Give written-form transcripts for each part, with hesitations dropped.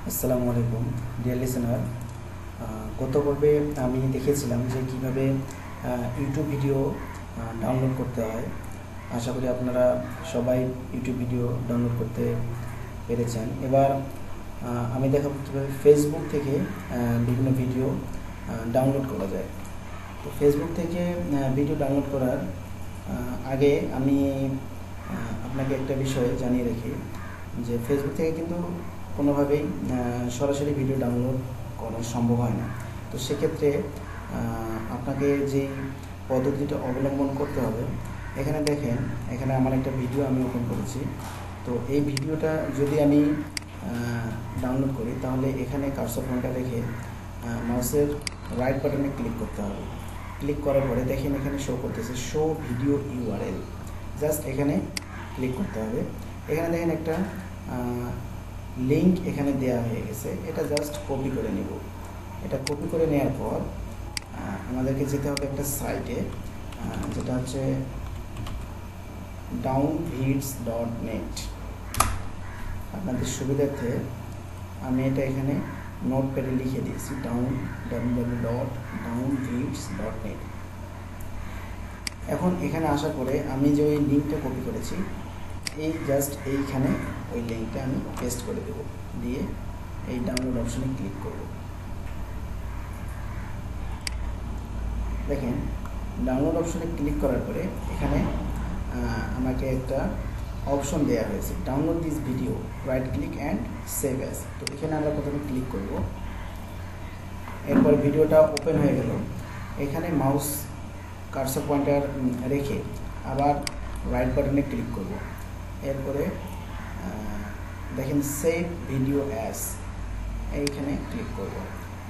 আসসালামু আলাইকুম deer listener. গত পর্বে আমি দেখেছিলাম যে কিভাবে ইউটিউব ভিডিও ডাউনলোড করতে হয়। আশা করি আপনারা সবাই ইউটিউব ভিডিও ডাউনলোড করতে পেরেছেন। এবার আমি দেখাবো কীভাবে ফেসবুক থেকে বিভিন্ন ভিডিও ডাউনলোড করা যায়। তো ফেসবুক থেকে ভিডিও ডাউনলোড করার আগে আমি আপনাকে একটা বিষয় জানিয়ে রাখি যে ফেসবুক থেকে কিন্তু কোনোভাবেই সরাসরি ভিডিও ডাউনলোড করা সম্ভব হয় না। তো সেক্ষেত্রে আপনাকে যেই পদ্ধতিটা অবলম্বন করতে হবে, এখানে দেখেন, এখানে আমার একটা ভিডিও আমি ওপেন করেছি। তো এই ভিডিওটা যদি আমি ডাউনলোড করি তাহলে এখানে কার্সর পয়েন্টটা রেখে মাউসের রাইট বাটনে ক্লিক করতে হবে। ক্লিক করার পরে দেখেন এখানে শো করতেছে শো ভিডিও ইউআরএল। জাস্ট এখানে ক্লিক করতে হবে। এখানে দেখেন একটা লিঙ্ক এখানে দেওয়া হয়ে গেছে, এটা জাস্ট কপি করে নেব। এটা কপি করে নেওয়ার পর আমাদেরকে যেতে হবে একটা সাইটে, যেটা হচ্ছে downvids.net। আপনাদের সুবিধার্থে আমি এটা এখানে নোটপ্যাডে লিখে দিয়েছি www.downvids.net। এখন এখানে আসার পরে আমি যে ওই লিঙ্কটা কপি করেছি, এই জাস্ট এইখানে ওই লিঙ্কটা আমি পেস্ট করে দেব, দিয়ে এই ডাউনলোড অপশনে ক্লিক করব। দেখেন ডাউনলোড অপশনে ক্লিক করার পরে এখানে আমাকে একটা অপশন দেওয়া হয়েছে download this video, right click and save as. তো এখানে আমরা প্রথমে ক্লিক করব। এরপর ভিডিওটা ওপেন হয়ে গেল। এখানে মাউস কার্সর পয়েন্টার রেখে আবার রাইট বাটনে ক্লিক করব। এরপরে দেখেন সেভ ভিডিও অ্যাজ, এইখানে ক্লিক করব।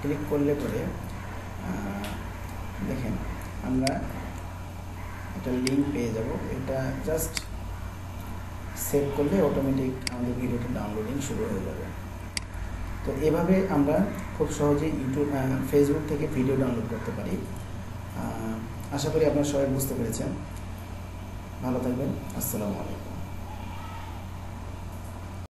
ক্লিক করলে পরে দেখেন আমরা একটা লিঙ্ক পেয়ে যাব। এটা জাস্ট সেভ করলে অটোমেটিক আমাদের ভিডিওটা ডাউনলোডিং শুরু হয়ে যাবে। তো এভাবে আমরা খুব সহজেই ফেসবুক থেকে ভিডিও ডাউনলোড করতে পারি। আশা করি আপনারা সবাই বুঝতে পেরেছেন। ভালো থাকবেন। আসসালামু আলাইকুম।